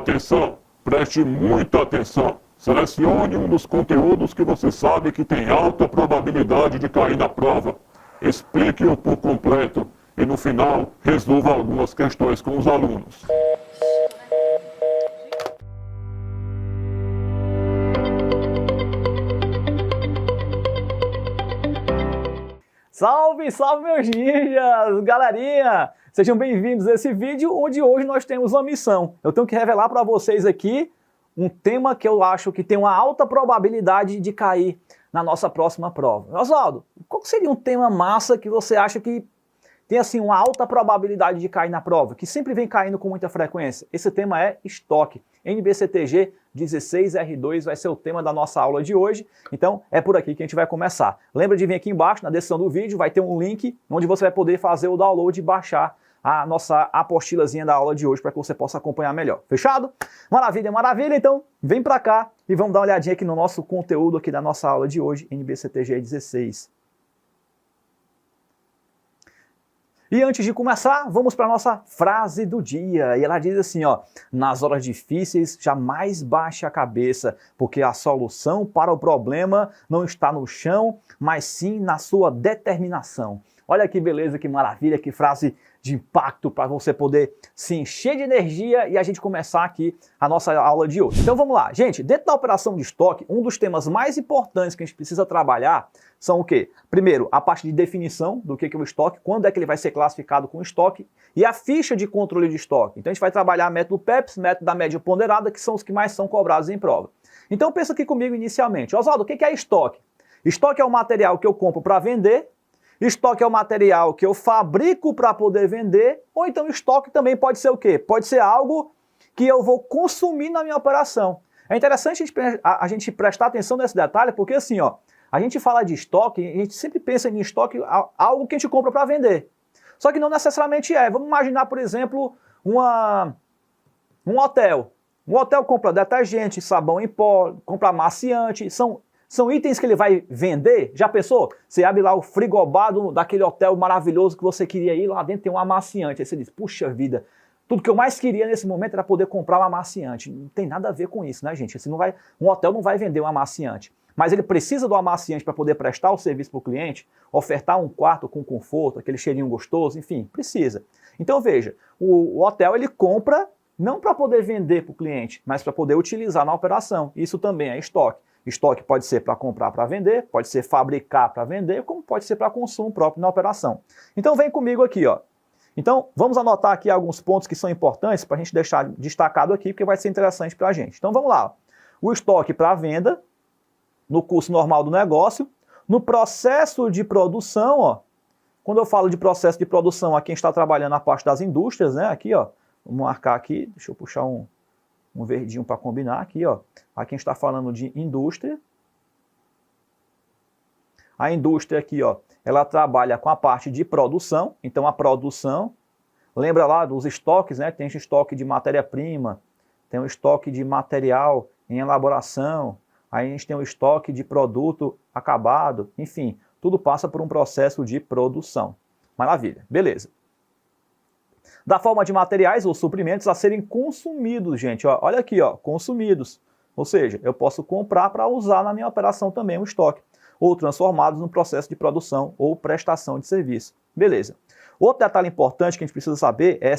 Atenção, preste muita atenção. Selecione um dos conteúdos que você sabe que tem alta probabilidade de cair na prova. Explique-o por completo e, no final, resolva algumas questões com os alunos. Salve, salve meus ninjas, galerinha! Sejam bem-vindos a esse vídeo onde hoje nós temos uma missão. Eu tenho que revelar para vocês aqui um tema que eu acho que tem uma alta probabilidade de cair na nossa próxima prova. Oswaldo, qual seria um tema massa que você acha que tem assim uma alta probabilidade de cair na prova, que sempre vem caindo com muita frequência? Esse tema é estoque. NBCTG 16R2 vai ser o tema da nossa aula de hoje, então é por aqui que a gente vai começar. Lembra de vir aqui embaixo, na descrição do vídeo, vai ter um link onde você vai poder fazer o download e baixar a nossa apostilazinha da aula de hoje para que você possa acompanhar melhor. Fechado? Maravilha, maravilha! Então vem para cá e vamos dar uma olhadinha aqui no nosso conteúdo aqui da nossa aula de hoje, NBCTG 16. E antes de começar, vamos para a nossa frase do dia. E ela diz assim, ó: nas horas difíceis, jamais baixe a cabeça, porque a solução para o problema não está no chão, mas sim na sua determinação. Olha que beleza, que maravilha, que frase de impacto para você poder se encher de energia e a gente começar aqui a nossa aula de hoje. Então vamos lá. Gente, dentro da operação de estoque, um dos temas mais importantes que a gente precisa trabalhar são o quê? Primeiro, a parte de definição do que é o estoque, quando é que ele vai ser classificado como estoque, e a ficha de controle de estoque. Então a gente vai trabalhar método PEPS, método da média ponderada, que são os que mais são cobrados em prova. Então pensa aqui comigo inicialmente. Oswaldo, o que é estoque? Estoque é o material que eu compro para vender. Estoque é o material que eu fabrico para poder vender, ou então estoque também pode ser o quê? Pode ser algo que eu vou consumir na minha operação. É interessante a gente prestar atenção nesse detalhe, porque assim, ó, a gente fala de estoque, a gente sempre pensa em estoque algo que a gente compra para vender. Só que não necessariamente é. Vamos imaginar, por exemplo, um hotel. Um hotel compra detergente, sabão em pó, compra amaciante, são itens que ele vai vender. Já pensou? Você abre lá o frigobar daquele hotel maravilhoso que você queria ir, lá dentro tem um amaciante. Aí você diz, puxa vida, tudo que eu mais queria nesse momento era poder comprar um amaciante. Não tem nada a ver com isso, né, gente? Um hotel não vai vender um amaciante. Mas ele precisa do amaciante para poder prestar o serviço para o cliente, ofertar um quarto com conforto, aquele cheirinho gostoso, enfim, precisa. Então veja, o hotel ele compra não para poder vender para o cliente, mas para poder utilizar na operação. Isso também é estoque. Estoque pode ser para comprar para vender, pode ser fabricar para vender, como pode ser para consumo próprio na operação. Então vem comigo aqui, ó. Então vamos anotar aqui alguns pontos que são importantes para a gente deixar destacado aqui, porque vai ser interessante para a gente. Então vamos lá. O estoque para venda, no custo normal do negócio, no processo de produção, ó. Quando eu falo de processo de produção, aqui a gente está trabalhando na parte das indústrias, né? Aqui, ó. Vamos marcar aqui, deixa eu puxar um verdinho para combinar aqui, ó. Aqui a gente está falando de indústria. A indústria aqui, ó, ela trabalha com a parte de produção. Então a produção, lembra lá dos estoques, né? Tem estoque de matéria-prima, tem um estoque de material em elaboração, aí a gente tem o estoque de produto acabado, enfim, tudo passa por um processo de produção. Maravilha, beleza. Da forma de materiais ou suprimentos a serem consumidos, gente. Ó, olha aqui, ó, consumidos. Ou seja, eu posso comprar para usar na minha operação também o estoque. Ou transformados no processo de produção ou prestação de serviço. Beleza. Outro detalhe importante que a gente precisa saber é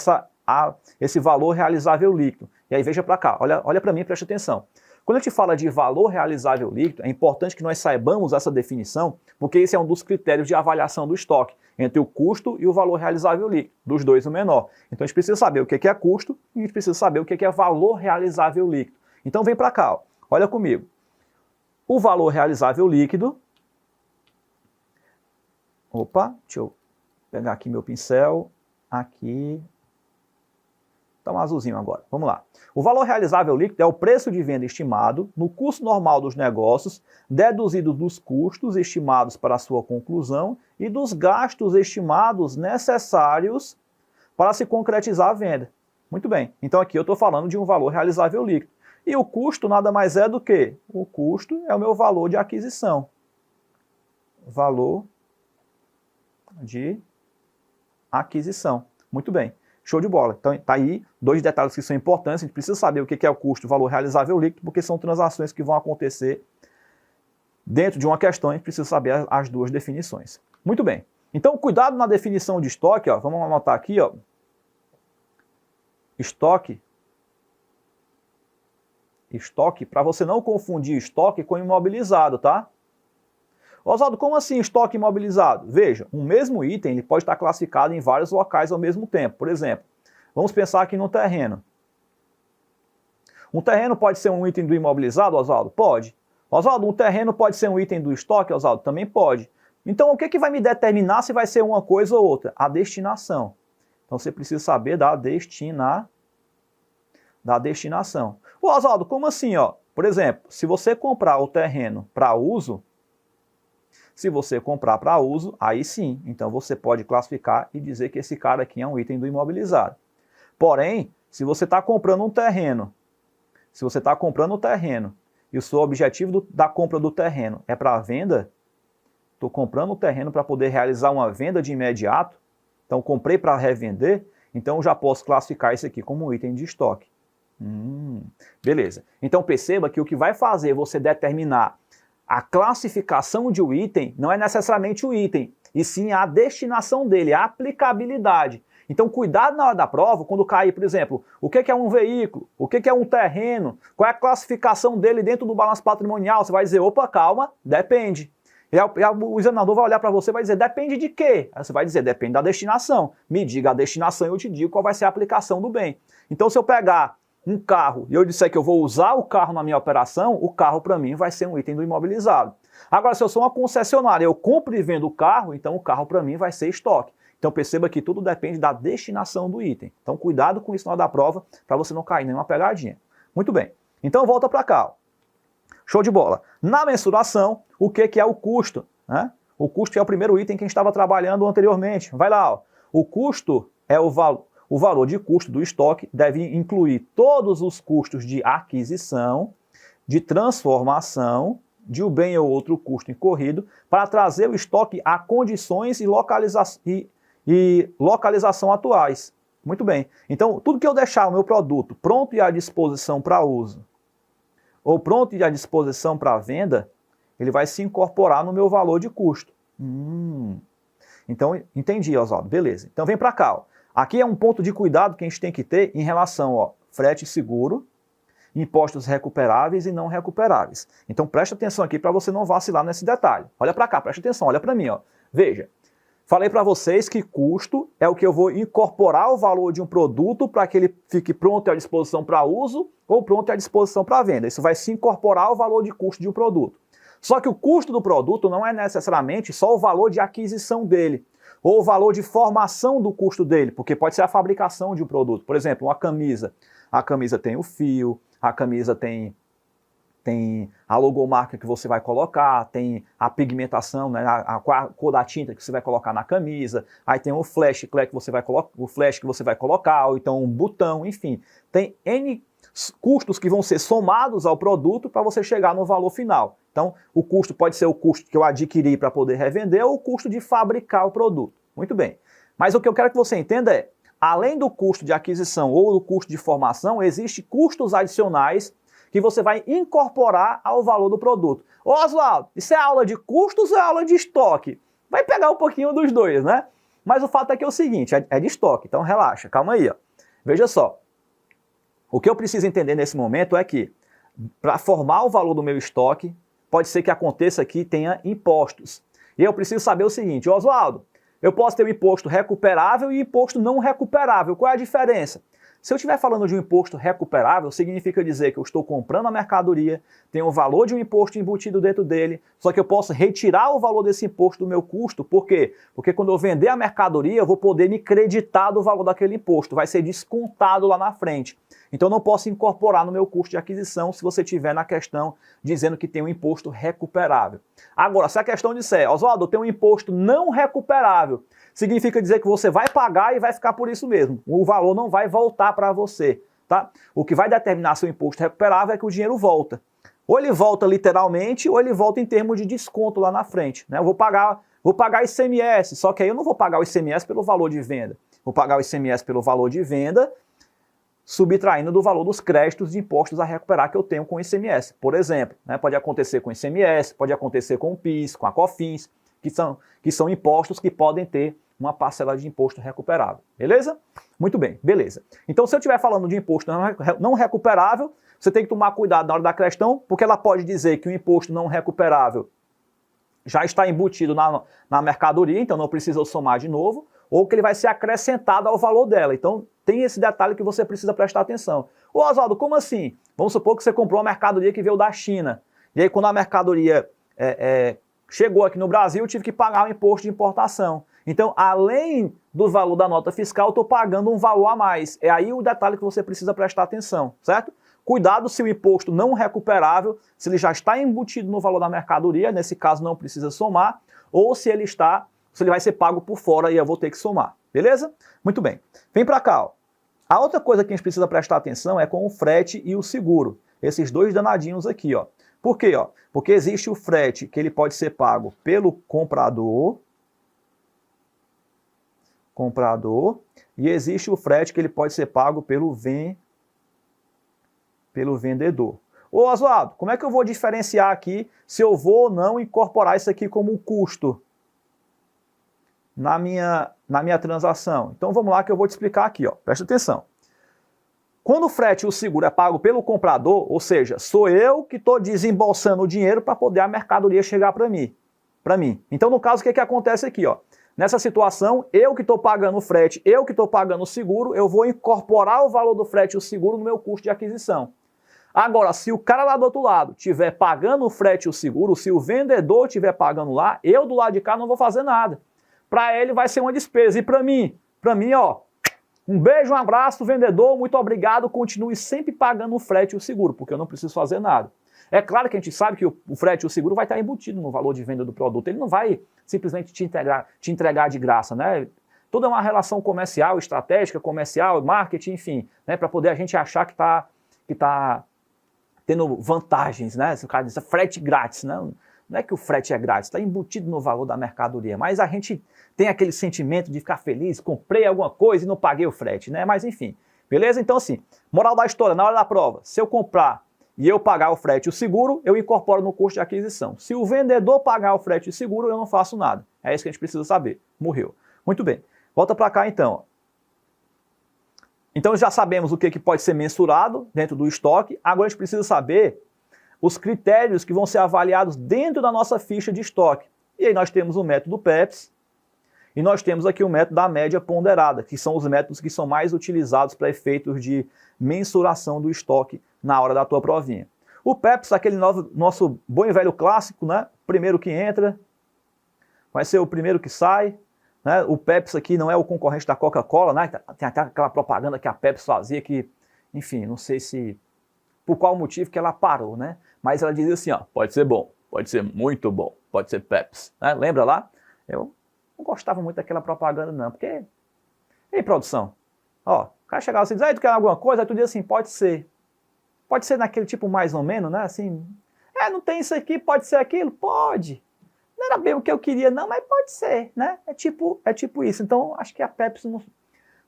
esse valor realizável líquido. E aí veja para cá, olha para mim e preste atenção. Quando a gente fala de valor realizável líquido, é importante que nós saibamos essa definição, porque esse é um dos critérios de avaliação do estoque, entre o custo e o valor realizável líquido, dos dois o menor. Então a gente precisa saber o que é custo e a gente precisa saber o que é valor realizável líquido. Então vem para cá, ó. Olha comigo. O valor realizável líquido... Opa, deixa eu pegar aqui meu pincel, aqui... Tá um azulzinho agora, vamos lá. O valor realizável líquido é o preço de venda estimado no custo normal dos negócios, deduzido dos custos estimados para a sua conclusão e dos gastos estimados necessários para se concretizar a venda. Muito bem, então aqui eu estou falando de um valor realizável líquido. E o custo nada mais é do que? O custo é o meu valor de aquisição. Valor de aquisição. Muito bem. Show de bola. Então tá aí dois detalhes que são importantes. A gente precisa saber o que é o custo, o valor realizável líquido, porque são transações que vão acontecer dentro de uma questão. A gente precisa saber as duas definições. Muito bem. Então cuidado na definição de estoque. Ó. Vamos anotar aqui. Ó. Estoque, para você não confundir estoque com imobilizado, tá? Oswaldo, como assim estoque imobilizado? Veja, um mesmo item ele pode estar classificado em vários locais ao mesmo tempo. Por exemplo, vamos pensar aqui no terreno. Um terreno pode ser um item do imobilizado, Oswaldo? Pode. Oswaldo, um terreno pode ser um item do estoque, Oswaldo? Também pode. Então, o que vai me determinar se vai ser uma coisa ou outra? A destinação. Então, você precisa saber da destinação. Ô, Oswaldo, como assim? Ó? Por exemplo, se você comprar o terreno para uso, aí sim, então você pode classificar e dizer que esse cara aqui é um item do imobilizado. Porém, se você está comprando um terreno, e o seu objetivo da compra do terreno é para venda, estou comprando o terreno para poder realizar uma venda de imediato, então comprei para revender, então eu já posso classificar isso aqui como um item de estoque. Beleza. Então perceba que o que vai fazer você determinar a classificação de um item não é necessariamente o item, e sim a destinação dele, a aplicabilidade. Então cuidado na hora da prova, quando cair, por exemplo, o que é um veículo, o que é um terreno, qual é a classificação dele dentro do balanço patrimonial, você vai dizer, opa, calma, depende. E o examinador vai olhar para você e vai dizer, depende de quê? Aí você vai dizer, depende da destinação. Me diga a destinação e eu te digo qual vai ser a aplicação do bem. Então se eu pegar um carro e eu disser que eu vou usar o carro na minha operação, o carro para mim vai ser um item do imobilizado. Agora, se eu sou uma concessionária, eu compro e vendo o carro, então o carro para mim vai ser estoque. Então perceba que tudo depende da destinação do item. Então cuidado com isso na hora da prova, para você não cair em nenhuma pegadinha. Muito bem. Então volta para cá. Ó. Show de bola. Na mensuração, o que é o custo? Né? O custo é o primeiro item que a gente estava trabalhando anteriormente. Vai lá. Ó. O custo é o valor. O valor de custo do estoque deve incluir todos os custos de aquisição, de transformação, de um bem ou outro custo incorrido, para trazer o estoque a condições e localização atuais. Muito bem. Então, tudo que eu deixar o meu produto pronto e à disposição para uso, ou pronto e à disposição para venda, ele vai se incorporar no meu valor de custo. Então, entendi, Oswaldo. Beleza. Então, vem para cá. Ó. Aqui é um ponto de cuidado que a gente tem que ter em relação ao frete seguro, impostos recuperáveis e não recuperáveis. Então preste atenção aqui para você não vacilar nesse detalhe. Olha para cá, preste atenção, olha para mim. Ó. Veja, falei para vocês que custo é o que eu vou incorporar o valor de um produto para que ele fique pronto à disposição para uso ou pronto à disposição para venda. Isso vai se incorporar ao valor de custo de um produto. Só que o custo do produto não é necessariamente só o valor de aquisição dele, ou o valor de formação do custo dele, porque pode ser a fabricação de um produto. Por exemplo, uma camisa. A camisa tem o fio, a camisa tem a logomarca que você vai colocar, tem a pigmentação, né, a cor da tinta que você vai colocar na camisa, aí tem o flash que você vai colocar, ou então um botão, enfim. Tem N custos que vão ser somados ao produto para você chegar no valor final. Então, o custo pode ser o custo que eu adquiri para poder revender ou o custo de fabricar o produto. Muito bem. Mas o que eu quero que você entenda é, além do custo de aquisição ou do custo de formação, existem custos adicionais que você vai incorporar ao valor do produto. Ô Oswaldo, isso é aula de custos ou é aula de estoque? Vai pegar um pouquinho dos dois, né? Mas o fato é que é o seguinte, é de estoque, então relaxa, calma aí. Ó. Veja só, o que eu preciso entender nesse momento é que, para formar o valor do meu estoque, pode ser que aconteça que tenha impostos. E eu preciso saber o seguinte, Oswaldo, eu posso ter um imposto recuperável e imposto não recuperável. Qual é a diferença? Se eu estiver falando de um imposto recuperável, significa dizer que eu estou comprando a mercadoria, tem o valor de um imposto embutido dentro dele, só que eu posso retirar o valor desse imposto do meu custo. Por quê? Porque quando eu vender a mercadoria, eu vou poder me creditar do valor daquele imposto, vai ser descontado lá na frente. Então eu não posso incorporar no meu custo de aquisição se você tiver na questão dizendo que tem um imposto recuperável. Agora, se a questão disser, Oswaldo, eu tenho um imposto não recuperável, significa dizer que você vai pagar e vai ficar por isso mesmo. O valor não vai voltar para você, tá? O que vai determinar seu imposto recuperável é que o dinheiro volta. Ou ele volta literalmente, ou ele volta em termos de desconto lá na frente, né? Eu vou pagar ICMS, só que aí eu não vou pagar o ICMS pelo valor de venda. Vou pagar o ICMS pelo valor de venda, subtraindo do valor dos créditos de impostos a recuperar que eu tenho com o ICMS. Por exemplo, né, pode acontecer com o ICMS, pode acontecer com o PIS, com a COFINS, que são impostos que podem ter uma parcela de imposto recuperável. Beleza? Muito bem, beleza. Então, se eu estiver falando de imposto não recuperável, você tem que tomar cuidado na hora da questão, porque ela pode dizer que o imposto não recuperável já está embutido na mercadoria, então não precisa somar de novo, ou que ele vai ser acrescentado ao valor dela. Então, tem esse detalhe que você precisa prestar atenção. Ô Oswaldo, como assim? Vamos supor que você comprou uma mercadoria que veio da China. E aí, quando a mercadoria chegou aqui no Brasil, eu tive que pagar o imposto de importação. Então, além do valor da nota fiscal, eu estou pagando um valor a mais. É aí o detalhe que você precisa prestar atenção, certo? Cuidado se o imposto não recuperável, se ele já está embutido no valor da mercadoria, nesse caso não precisa somar, ou se ele vai ser pago por fora e eu vou ter que somar, beleza? Muito bem. Vem para cá, ó. A outra coisa que a gente precisa prestar atenção é com o frete e o seguro. Esses dois danadinhos aqui, ó. Por quê, ó? Porque existe o frete que ele pode ser pago pelo comprador, e existe o frete que ele pode ser pago pelo vendedor. Ô Oswaldo, como é que eu vou diferenciar aqui se eu vou ou não incorporar isso aqui como um custo na minha transação? Então vamos lá que eu vou te explicar aqui, ó. Presta atenção. Quando o frete e o seguro é pago pelo comprador, ou seja, sou eu que estou desembolsando o dinheiro para poder a mercadoria chegar para mim. Então no caso, o que acontece aqui, ó? Nessa situação, eu que estou pagando o frete, eu que estou pagando o seguro, eu vou incorporar o valor do frete e o seguro no meu custo de aquisição. Agora, se o cara lá do outro lado estiver pagando o frete e o seguro, se o vendedor estiver pagando lá, eu do lado de cá não vou fazer nada. Para ele vai ser uma despesa. E para mim, ó, um beijo, um abraço, vendedor, muito obrigado, continue sempre pagando o frete e o seguro, porque eu não preciso fazer nada. É claro que a gente sabe que o frete e o seguro vai estar embutido no valor de venda do produto. Ele não vai simplesmente te entregar de graça, né? Tudo é uma relação comercial, estratégica, comercial, marketing, enfim, né? Para poder a gente achar que tá tendo vantagens, né? Se o cara diz frete grátis, né? Não é que o frete é grátis, está embutido no valor da mercadoria, mas a gente tem aquele sentimento de ficar feliz, comprei alguma coisa e não paguei o frete, né? Mas enfim, beleza? Então assim, moral da história, na hora da prova, se eu comprar e eu pagar o frete e o seguro, eu incorporo no custo de aquisição. Se o vendedor pagar o frete e o seguro, eu não faço nada. É isso que a gente precisa saber. Morreu. Muito bem. Volta para cá então. Então já sabemos o que pode ser mensurado dentro do estoque. Agora a gente precisa saber os critérios que vão ser avaliados dentro da nossa ficha de estoque. E aí nós temos o método PEPS e nós temos aqui o método da média ponderada, que são os métodos que são mais utilizados para efeitos de mensuração do estoque na hora da tua provinha. O PEPS, aquele nosso bom e velho clássico, né? Primeiro que entra, vai ser o primeiro que sai. Né? O PEPS aqui não é o concorrente da Coca-Cola, né? Tem até aquela propaganda que a Pepsi fazia que, enfim, não sei se por qual motivo que ela parou, né? Mas ela dizia assim, ó, pode ser bom, pode ser muito bom, pode ser Pepsi. Né? Lembra lá? Eu não gostava muito daquela propaganda não, porque... Ei, produção, ó, o cara chegava assim e diz, aí tu quer alguma coisa? Aí tu diz assim, pode ser. Pode ser naquele tipo mais ou menos, né? Assim, não tem isso aqui, pode ser aquilo? Pode. Não era bem o que eu queria não, mas pode ser, né? É tipo isso. Então, acho que a Pepsi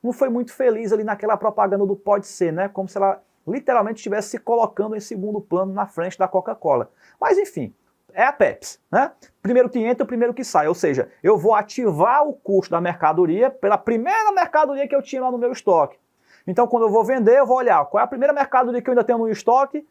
não foi muito feliz ali naquela propaganda do pode ser, né? Como se ela literalmente estivesse se colocando em segundo plano na frente da Coca-Cola. Mas enfim, é a Pepsi, né? Primeiro que entra, o primeiro que sai. Ou seja, eu vou ativar o custo da mercadoria pela primeira mercadoria que eu tinha lá no meu estoque. Então, quando eu vou vender, eu vou olhar qual é a primeira mercadoria que eu ainda tenho no estoque,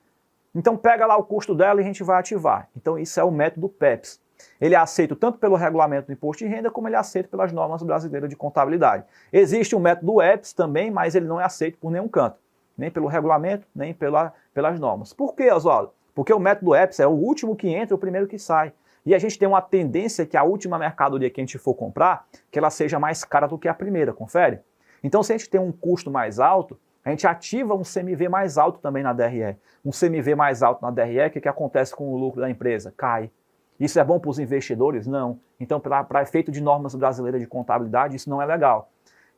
então pega lá o custo dela e a gente vai ativar. Então, isso é o método PEPS. Ele é aceito tanto pelo regulamento do imposto de renda, como ele é aceito pelas normas brasileiras de contabilidade. Existe o método EPS também, mas ele não é aceito por nenhum canto, nem pelo regulamento, nem pelas normas. Por quê, Oswaldo? Porque o método EPS é o último que entra, o primeiro que sai. E a gente tem uma tendência que a última mercadoria que a gente for comprar, que ela seja mais cara do que a primeira, confere? Então, se a gente tem um custo mais alto, a gente ativa um CMV mais alto também na DRE. Um CMV mais alto na DRE, o que acontece com o lucro da empresa? Cai. Isso é bom para os investidores? Não. Então, para efeito de normas brasileiras de contabilidade, isso não é legal.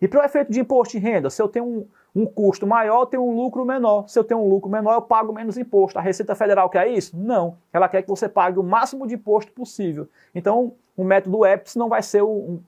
E para o efeito de imposto de renda, se eu tenho um custo maior, eu tenho um lucro menor. Se eu tenho um lucro menor, eu pago menos imposto. A Receita Federal quer isso? Não. Ela quer que você pague o máximo de imposto possível. Então, o método EPS não vai ser o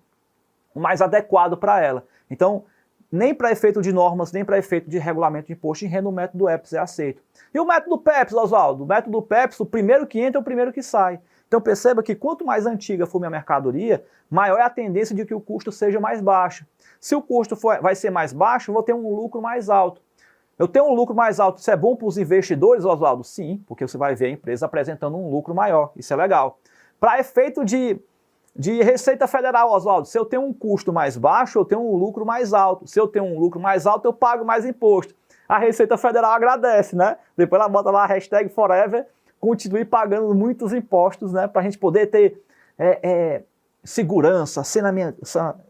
mais adequado para ela. Então, nem para efeito de normas, nem para efeito de regulamento de imposto de renda, o método EPS é aceito. E o método PEPS, Oswaldo? O método PEPS, o primeiro que entra é o primeiro que sai. Então perceba que quanto mais antiga for minha mercadoria, maior é a tendência de que o custo seja mais baixo. Se o custo vai ser mais baixo, eu vou ter um lucro mais alto. Eu tenho um lucro mais alto, isso é bom para os investidores, Oswaldo? Sim, porque você vai ver a empresa apresentando um lucro maior, isso é legal. Para efeito de Receita Federal, Oswaldo, se eu tenho um custo mais baixo, eu tenho um lucro mais alto. Se eu tenho um lucro mais alto, eu pago mais imposto. A Receita Federal agradece, né? Depois ela bota lá a hashtag Forever, continue pagando muitos impostos, né? Para a gente poder ter segurança,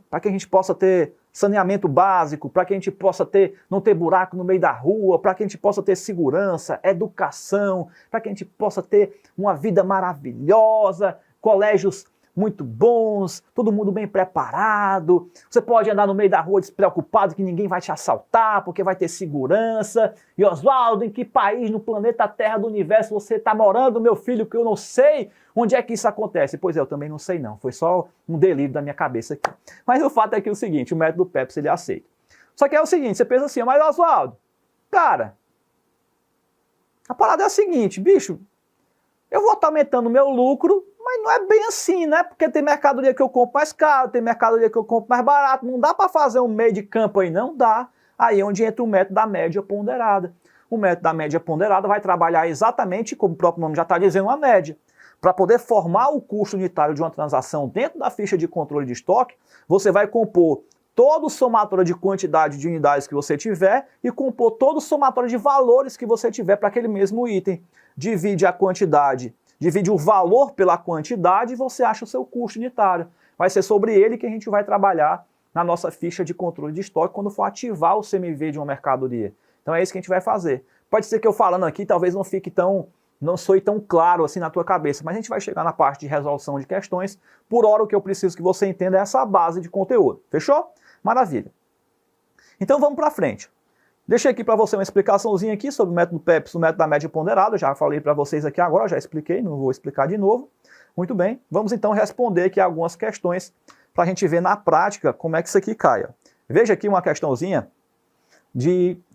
para que a gente possa ter saneamento básico, para que a gente possa não ter buraco no meio da rua, para que a gente possa ter segurança, educação, para que a gente possa ter uma vida maravilhosa, colégios muito bons, todo mundo bem preparado, você pode andar no meio da rua despreocupado que ninguém vai te assaltar, porque vai ter segurança. E Oswaldo, em que país no planeta Terra do universo você está morando, meu filho, que eu não sei onde é que isso acontece? Pois é, eu também não sei não, foi só um delírio da minha cabeça aqui. Mas o fato é que é o seguinte, o método PEPS ele aceita. Só que é o seguinte, você pensa assim, mas Oswaldo, cara, a parada é a seguinte, bicho, eu vou estar aumentando o meu lucro, mas não é bem assim, né? Porque tem mercadoria que eu compro mais caro, tem mercadoria que eu compro mais barato. Não dá para fazer um meio de campo aí, não dá. Aí é onde entra o método da média ponderada. O método da média ponderada vai trabalhar exatamente, como o próprio nome já está dizendo, uma média. Para poder formar o custo unitário de uma transação dentro da ficha de controle de estoque, você vai compor todo o somatório de quantidade de unidades que você tiver e compor todo o somatório de valores que você tiver para aquele mesmo item. Divide a quantidade, divide o valor pela quantidade e você acha o seu custo unitário. Vai ser sobre ele que a gente vai trabalhar na nossa ficha de controle de estoque quando for ativar o CMV de uma mercadoria. Então é isso que a gente vai fazer. Pode ser que eu falando aqui talvez não soe tão claro assim na tua cabeça, mas a gente vai chegar na parte de resolução de questões. Por hora o que eu preciso que você entenda é essa base de conteúdo. Fechou? Maravilha. Então vamos para frente. Deixei aqui para você uma explicaçãozinha aqui sobre o método PEPS, o método da média ponderada. Já falei para vocês aqui agora, já expliquei, não vou explicar de novo. Muito bem, vamos então responder aqui algumas questões para a gente ver na prática como é que isso aqui cai. Ó. Veja aqui uma questãozinha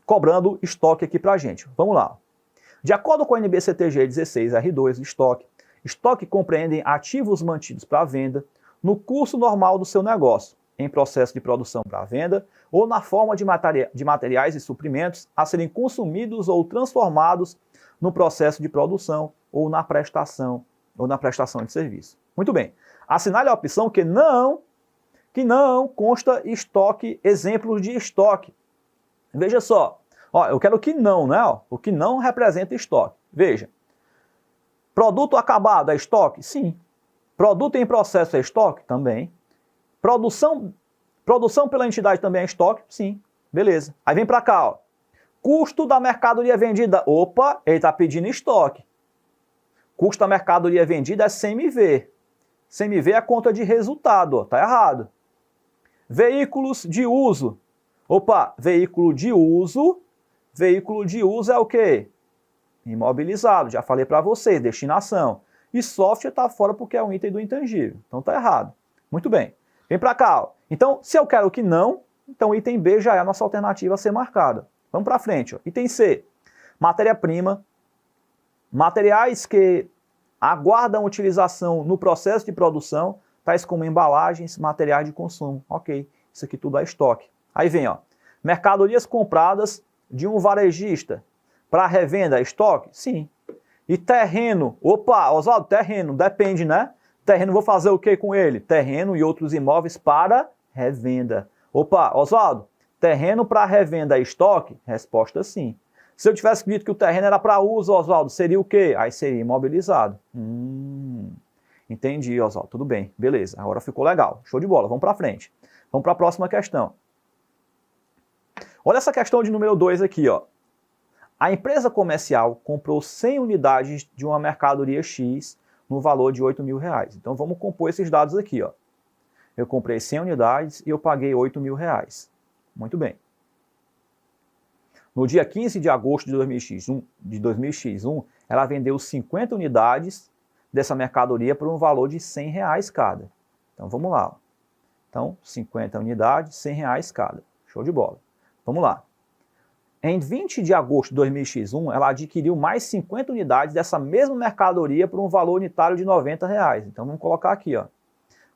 cobrando estoque aqui para a gente. Vamos lá. De acordo com a NBCTG 16R2 de estoque compreende ativos mantidos para venda no curso normal do seu negócio, em processo de produção para venda, ou na forma de materiais e suprimentos a serem consumidos ou transformados no processo de produção ou na prestação de serviço. Muito bem. Assinale a opção que não consta estoque, exemplos de estoque. Veja só. Ó, eu quero que não, né? Ó, o que não representa estoque. Veja. Produto acabado é estoque? Sim. Produto em processo é estoque? Também. Produção pela entidade também é estoque? Sim. Beleza. Aí vem para cá, ó. Custo da mercadoria vendida. Opa, ele está pedindo estoque. Custo da mercadoria vendida é CMV. CMV é a conta de resultado, ó. Tá errado. Veículos de uso. Opa, veículo de uso é o quê? Imobilizado, já falei para vocês, destinação. E software está fora porque é um item do intangível. Então tá errado. Muito bem. Vem para cá. Ó. Então, se eu quero que não, então item B já é a nossa alternativa a ser marcada. Vamos para frente. Ó. Item C. Matéria-prima. Materiais que aguardam utilização no processo de produção, tais como embalagens, materiais de consumo. Ok. Isso aqui tudo é estoque. Aí vem, ó. Mercadorias compradas de um varejista para revenda, estoque? Sim. E terreno? Opa, Oswaldo, terreno, depende, né? Terreno, vou fazer o que com ele? Terreno e outros imóveis para revenda. Opa, Oswaldo, terreno para revenda é estoque? Resposta sim. Se eu tivesse dito que o terreno era para uso, Oswaldo, seria o quê? Aí seria imobilizado. Entendi, Oswaldo, tudo bem, beleza, agora ficou legal. Show de bola, vamos para frente. Vamos para a próxima questão. Olha essa questão de número 2 aqui, ó. A empresa comercial comprou 100 unidades de uma mercadoria X no valor de R$8.000. Então vamos compor esses dados aqui, ó. Eu comprei 100 unidades e eu paguei R$8.000. Muito bem. No dia 15 de agosto de 2000X1, ela vendeu 50 unidades dessa mercadoria por um valor de R$100 cada. Então vamos lá. Ó. Então, 50 unidades, R$100 cada. Show de bola. Vamos lá. Em 20 de agosto de 2000X1, ela adquiriu mais 50 unidades dessa mesma mercadoria por um valor unitário de R$90. Então, vamos colocar aqui, ó.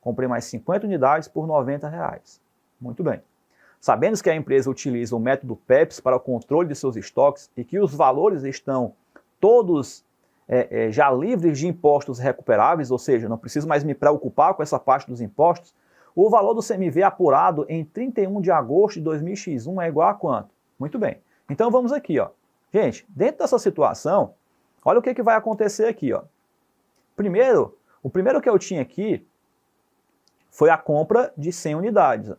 Comprei mais 50 unidades por R$90. Muito bem. Sabendo que a empresa utiliza o método PEPS para o controle de seus estoques e que os valores estão todos já livres de impostos recuperáveis, ou seja, não preciso mais me preocupar com essa parte dos impostos, o valor do CMV apurado em 31 de agosto de 2000X1 é igual a quanto? Muito bem. Então vamos aqui, ó. Gente, dentro dessa situação, olha o que vai acontecer aqui, ó. Primeiro, o primeiro que eu tinha aqui foi a compra de 100 unidades.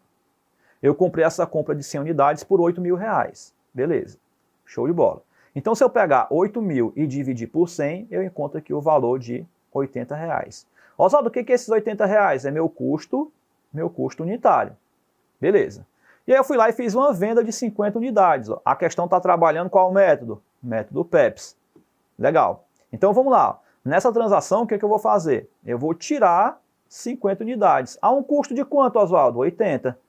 Eu comprei essa compra de 100 unidades por R$8.000. Beleza. Show de bola. Então, se eu pegar 8.000 e dividir por 100, eu encontro aqui o valor de R$80. Oswaldo, o que é esses R$80? É meu custo unitário. Beleza. E aí eu fui lá e fiz uma venda de 50 unidades. Ó. A questão está trabalhando qual método? Método PEPS. Legal. Então, vamos lá. Nessa transação, o que eu vou fazer? Eu vou tirar 50 unidades. A um custo de quanto, Oswaldo? 80.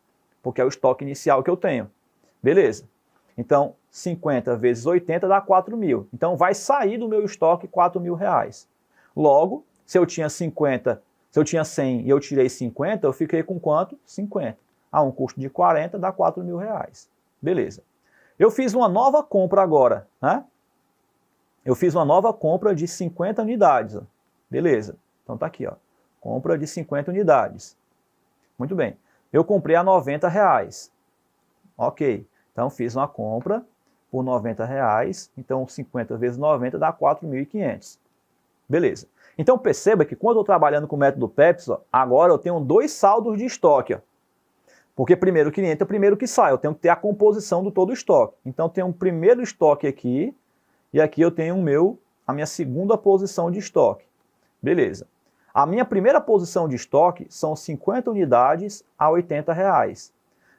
Porque é o estoque inicial que eu tenho. Beleza. Então, 50 vezes 80 dá 4.000. Então, vai sair do meu estoque R$4.000. Logo, se eu tinha 100 e eu tirei 50, eu fiquei com quanto? 50. A um custo de 40 dá R$4.000. Beleza. Eu fiz uma nova compra agora, né? Eu fiz uma nova compra de 50 unidades. Ó. Beleza. Então tá aqui, ó. Compra de 50 unidades. Muito bem. Eu comprei a R$90. Ok. Então fiz uma compra por R$90. Então 50 vezes 90 dá 4.500. Beleza. Então perceba que quando eu estou trabalhando com o método PEPS, ó, agora eu tenho dois saldos de estoque. Ó. Porque primeiro que entra, primeiro que sai. Eu tenho que ter a composição do todo o estoque. Então tem um primeiro estoque aqui e aqui eu tenho a minha segunda posição de estoque. Beleza. A minha primeira posição de estoque são 50 unidades a R$80.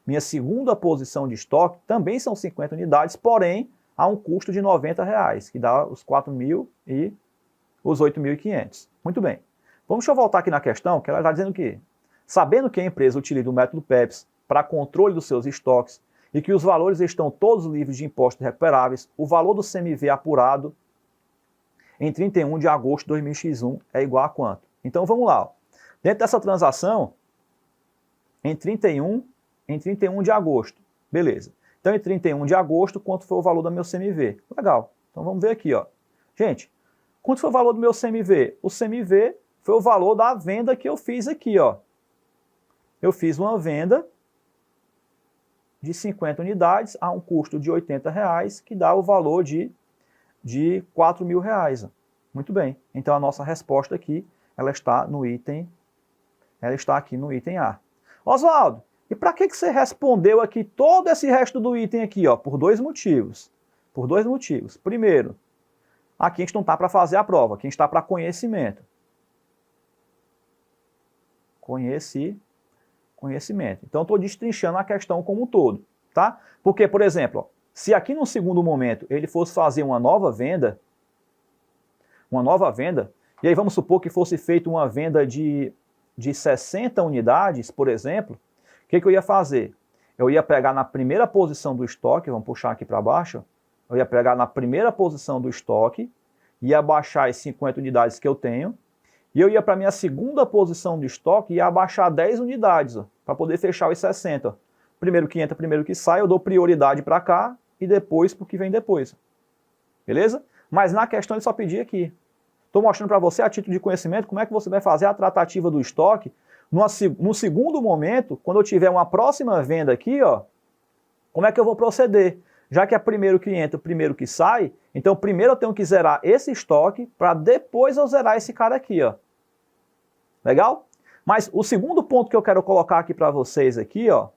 Minha segunda posição de estoque também são 50 unidades, porém a um custo de R$90, que dá os 4.000 e os 8.500. Muito bem. Deixa eu voltar aqui na questão, que ela está dizendo que, sabendo que a empresa utiliza o método PEPS para controle dos seus estoques e que os valores estão todos livres de impostos recuperáveis, o valor do CMV apurado em 31 de agosto de 2000X1 é igual a quanto? Então vamos lá. Ó. Dentro dessa transação, em 31 de agosto. Beleza. Então em 31 de agosto, quanto foi o valor do meu CMV? Legal. Então vamos ver aqui. Ó. Gente, quanto foi o valor do meu CMV? O CMV foi o valor da venda que eu fiz aqui. Ó. Eu fiz uma venda de 50 unidades a um custo de R$80, que dá o valor de R$4.000. Muito bem. Então a nossa resposta aqui, ela está aqui no item A. Oswaldo, e para que você respondeu aqui todo esse resto do item aqui? Ó? Por dois motivos. Por dois motivos. Primeiro, aqui a gente não está para fazer a prova, aqui a gente está para conhecimento. Conhecimento. Então, estou destrinchando a questão como um todo, tá? Porque, por exemplo, ó, se aqui no segundo momento ele fosse fazer uma nova venda, e aí vamos supor que fosse feita uma venda de 60 unidades, por exemplo, o que eu ia fazer? Eu ia pegar na primeira posição do estoque, vamos puxar aqui para baixo, eu ia pegar na primeira posição do estoque, ia baixar as 50 unidades que eu tenho, e eu ia para a minha segunda posição de estoque e ia abaixar 10 unidades, para poder fechar os 60. Ó. Primeiro que entra, primeiro que sai, eu dou prioridade para cá e depois para o que vem depois. Beleza? Mas na questão ele só pedia aqui. Estou mostrando para você, a título de conhecimento, como é que você vai fazer a tratativa do estoque no segundo momento, quando eu tiver uma próxima venda aqui, ó, como é que eu vou proceder? Já que é primeiro que entra, primeiro que sai, então primeiro eu tenho que zerar esse estoque para depois eu zerar esse cara aqui, ó. Legal? Mas o segundo ponto que eu quero colocar aqui para vocês aqui, ó,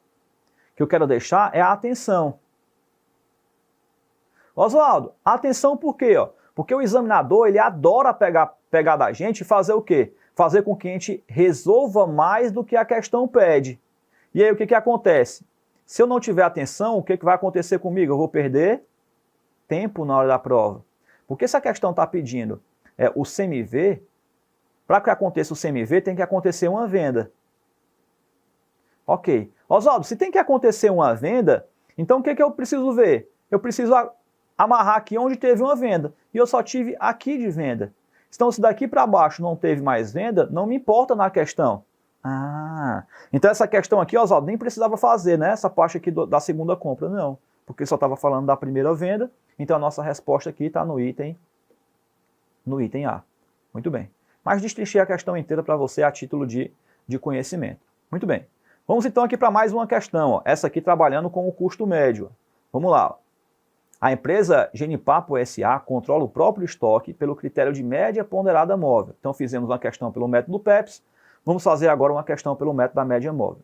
que eu quero deixar é a atenção. Oswaldo, atenção por quê? Ó? Porque o examinador, ele adora pegar da gente e fazer o quê? Fazer com que a gente resolva mais do que a questão pede. E aí o que acontece? Se eu não tiver atenção, o que vai acontecer comigo? Eu vou perder tempo na hora da prova. Porque se a questão está pedindo o CMV, para que aconteça o CMV tem que acontecer uma venda. Ok. Oswaldo, se tem que acontecer uma venda, então o que eu preciso ver? Eu preciso amarrar aqui onde teve uma venda. E eu só tive aqui de venda. Então, se daqui para baixo não teve mais venda, não me importa na questão. Ah, então essa questão aqui, Oswaldo, nem precisava fazer, né? Essa parte aqui da segunda compra, não. Porque só estava falando da primeira venda, então a nossa resposta aqui está no item A. Muito bem. Mas destrinchei a questão inteira para você a título de conhecimento. Muito bem. Vamos então aqui para mais uma questão. Ó. Essa aqui trabalhando com o custo médio. Vamos lá. Ó. A empresa Genipapo S.A. controla o próprio estoque pelo critério de média ponderada móvel. Então fizemos uma questão pelo método PEPS. Vamos fazer agora uma questão pelo método da média móvel.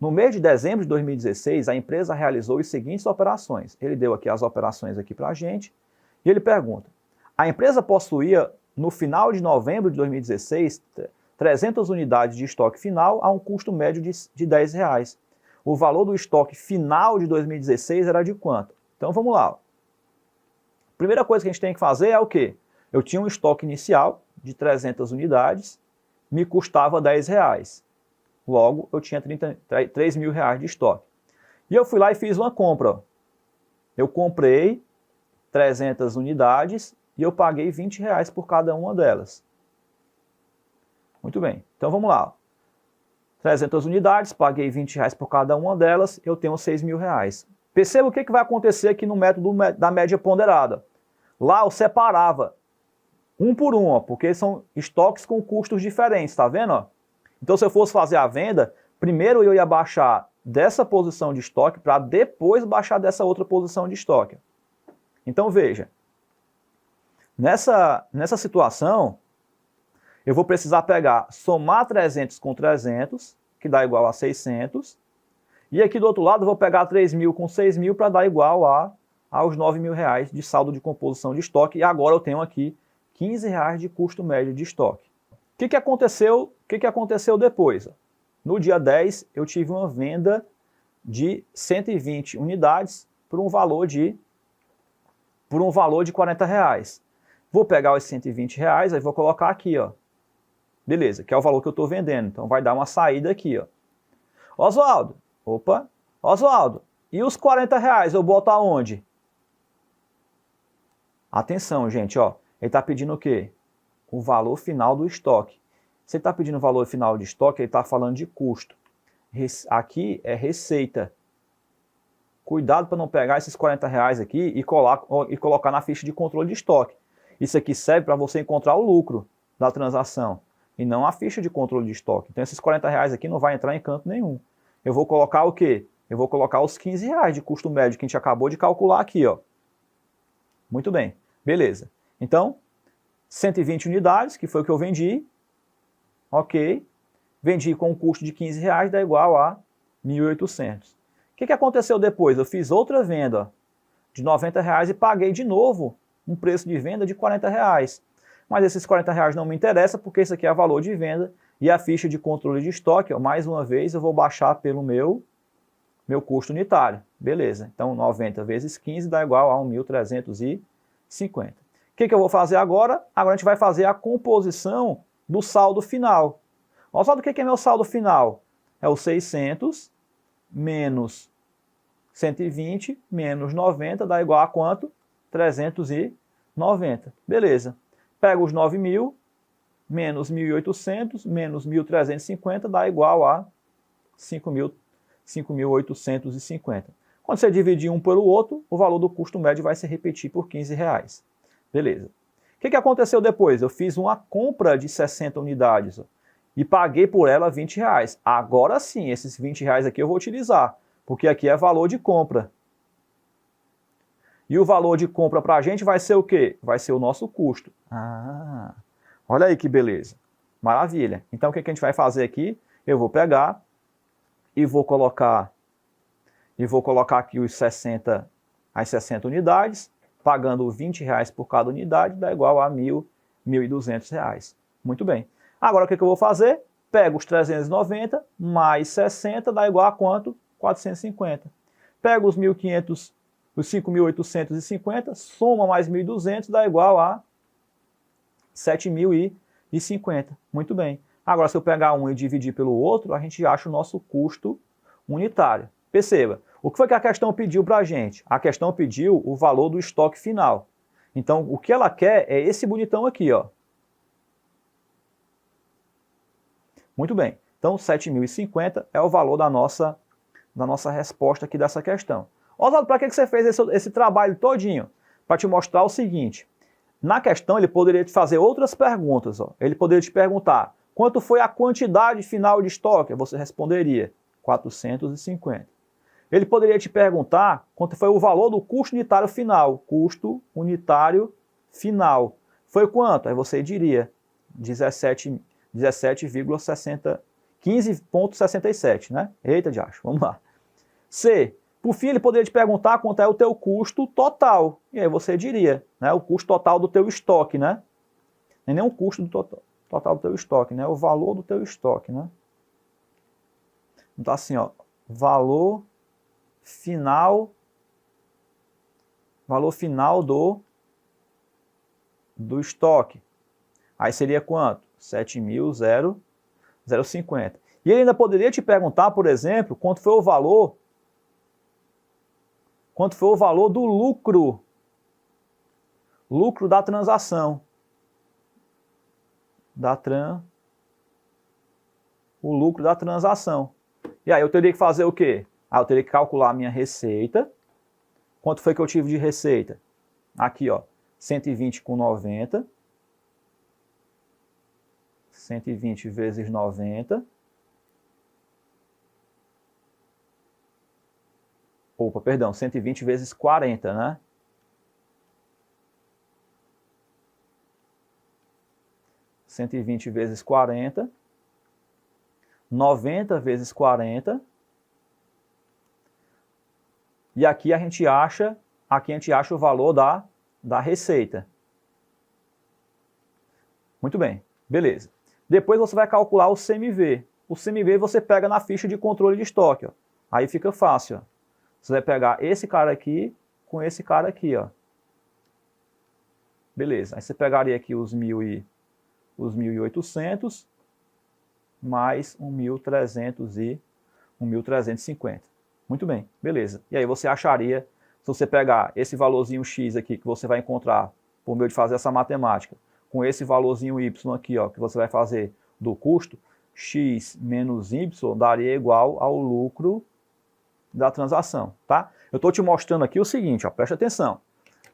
No mês de dezembro de 2016, a empresa realizou as seguintes operações. Ele deu aqui as operações aqui para a gente. E ele pergunta, a empresa possuía, no final de novembro de 2016, 300 unidades de estoque final a um custo médio de R$10. O valor do estoque final de 2016 era de quanto? Então vamos lá. Primeira coisa que a gente tem que fazer é o quê? Eu tinha um estoque inicial de 300 unidades, me custava R$10. Logo, eu tinha R$3.000 de estoque. E eu fui lá e fiz uma compra. Eu comprei 300 unidades e eu paguei R$20 por cada uma delas. Muito bem, então vamos lá. 300 unidades, paguei R$20 por cada uma delas, eu tenho R$6.000. Perceba o que vai acontecer aqui no método da média ponderada. Lá eu separava um por um, ó, porque são estoques com custos diferentes, tá vendo? Ó? Então se eu fosse fazer a venda, primeiro eu ia baixar dessa posição de estoque para depois baixar dessa outra posição de estoque. Então veja, nessa situação, eu vou precisar pegar, somar 300 com 300, que dá igual a 600, e aqui do outro lado eu vou pegar 3.000 com 6.000 para dar igual aos R$9.000 de saldo de composição de estoque, e agora eu tenho aqui R$15 de custo médio de estoque. O que aconteceu depois? No dia 10 eu tive uma venda de 120 unidades por um valor de R$40. Vou pegar os R$120, aí vou colocar aqui, ó. Beleza, que é o valor que eu estou vendendo. Então vai dar uma saída aqui, ó. Oswaldo, e os R$40 eu boto aonde? Atenção, gente, ó. Ele está pedindo o quê? O valor final do estoque. Se ele está pedindo o valor final de estoque, ele está falando de custo. Aqui é receita. Cuidado para não pegar esses R$40 aqui e colocar na ficha de controle de estoque. Isso aqui serve para você encontrar o lucro da transação e não a ficha de controle de estoque. Então esses R$40 aqui não vai entrar em canto nenhum. Eu vou colocar o quê? Eu vou colocar os R$15 de custo médio que a gente acabou de calcular aqui, ó. Muito bem, beleza. Então, 120 unidades, que foi o que eu vendi. Ok. Vendi com um custo de R$15, dá igual a 1.800. O que aconteceu depois? Eu fiz outra venda de R$90 e paguei de novo um preço de venda de R$40. Mas esses R$40 não me interessa porque esse aqui é o valor de venda e a ficha de controle de estoque, ó, mais uma vez eu vou baixar pelo meu custo unitário. Beleza, então 90 vezes 15 dá igual a 1.350. O que eu vou fazer agora? Agora a gente vai fazer a composição do saldo final. Olha só do que é meu saldo final. É o 600 menos 120 menos 90 dá igual a quanto? 390. Beleza. Pego os 9.000 menos 1.800 menos 1.350 dá igual a 5.850. Quando você dividir um pelo outro, o valor do custo médio vai se repetir por R$15. Beleza. O que aconteceu depois? Eu fiz uma compra de 60 unidades ó, e paguei por ela R$20. Agora sim, esses R$20 aqui eu vou utilizar, porque aqui é valor de compra. E o valor de compra para a gente vai ser o quê? Vai ser o nosso custo. Ah, olha aí que beleza. Maravilha. Então o que a gente vai fazer aqui? Eu vou pegar e vou colocar aqui as 60 unidades, pagando R$20 por cada unidade, dá igual a R$1.200. Muito bem. Agora o que eu vou fazer? Pego os 390 mais 60, dá igual a quanto? 450. Pego os 5.850, soma mais 1.200, dá igual a 7.050. Muito bem. Agora, se eu pegar um e dividir pelo outro, a gente acha o nosso custo unitário. Perceba, o que foi que a questão pediu para a gente? A questão pediu o valor do estoque final. Então, o que ela quer é esse bonitão aqui, ó. Muito bem. Então, 7.050 é o valor da nossa resposta aqui dessa questão. Oswaldo, para que você fez esse trabalho todinho? Para te mostrar o seguinte. Na questão, ele poderia te fazer outras perguntas. Ó. Ele poderia te perguntar, quanto foi a quantidade final de estoque? Você responderia, 450. Ele poderia te perguntar quanto foi o valor do custo unitário final. Custo unitário final. Foi quanto? Aí você diria 15,67, né? Eita, de acho. Vamos lá. C. Por fim, ele poderia te perguntar quanto é o teu custo total. E aí você diria, né? O custo total do teu estoque, né? Não é nem o custo do total do teu estoque, né? O valor do teu estoque, né? Então assim, ó. Valor final do estoque. Aí seria quanto? 7.050. E ele ainda poderia te perguntar, por exemplo, quanto foi o valor do lucro da transação. O lucro da transação. E aí eu teria que fazer o quê? Eu teria que calcular a minha receita. Quanto foi que eu tive de receita? Aqui, ó, 120 com 90. 120 vezes 90. Opa, perdão, 120 vezes 40, né? vezes 40. 90 vezes 40. E aqui a gente acha o valor da receita. Muito bem, beleza. Depois você vai calcular o CMV. O CMV você pega na ficha de controle de estoque. Ó. Aí fica fácil. Ó. Você vai pegar esse cara aqui com esse cara aqui. Ó. Beleza. Aí você pegaria aqui os 1.800 mais 1.350. Muito bem, beleza. E aí você acharia, se você pegar esse valorzinho X aqui que você vai encontrar por meio de fazer essa matemática, com esse valorzinho Y aqui, ó, que você vai fazer do custo, X menos Y daria igual ao lucro da transação, tá? Eu estou te mostrando aqui o seguinte, ó, presta atenção.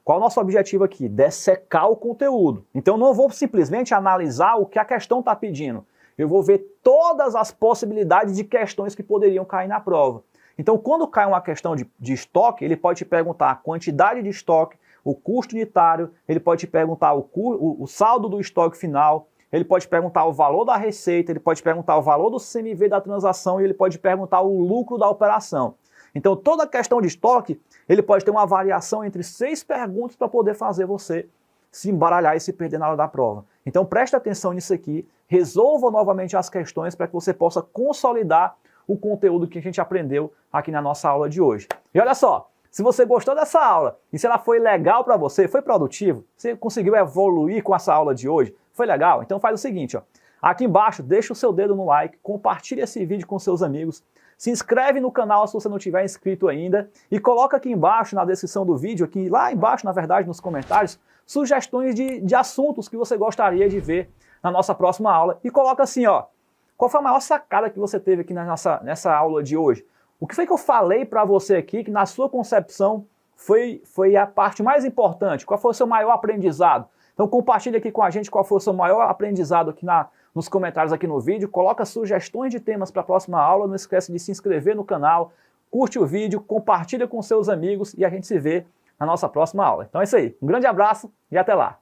Qual é o nosso objetivo aqui? Dessecar o conteúdo. Então eu não vou simplesmente analisar o que a questão está pedindo. Eu vou ver todas as possibilidades de questões que poderiam cair na prova. Então, quando cai uma questão de estoque, ele pode te perguntar a quantidade de estoque, o custo unitário, ele pode te perguntar o saldo do estoque final, ele pode te perguntar o valor da receita, ele pode te perguntar o valor do CMV da transação e ele pode te perguntar o lucro da operação. Então, toda questão de estoque, ele pode ter uma variação entre 6 perguntas para poder fazer você se embaralhar e se perder na hora da prova. Então, preste atenção nisso aqui, resolva novamente as questões para que você possa consolidar o conteúdo que a gente aprendeu aqui na nossa aula de hoje. E olha só, se você gostou dessa aula e se ela foi legal para você, foi produtivo, você conseguiu evoluir com essa aula de hoje, foi legal? Então faz o seguinte, ó, aqui embaixo deixa o seu dedo no like, compartilha esse vídeo com seus amigos, se inscreve no canal se você não tiver inscrito ainda e coloca aqui embaixo na descrição do vídeo, aqui lá embaixo na verdade nos comentários, sugestões de assuntos que você gostaria de ver na nossa próxima aula e coloca assim, ó, qual foi a maior sacada que você teve aqui nessa aula de hoje? O que foi que eu falei para você aqui que na sua concepção foi a parte mais importante? Qual foi o seu maior aprendizado? Então compartilha aqui com a gente qual foi o seu maior aprendizado aqui nos comentários aqui no vídeo. Coloca sugestões de temas para a próxima aula. Não esquece de se inscrever no canal, curte o vídeo, compartilha com seus amigos e a gente se vê na nossa próxima aula. Então é isso aí. Um grande abraço e até lá.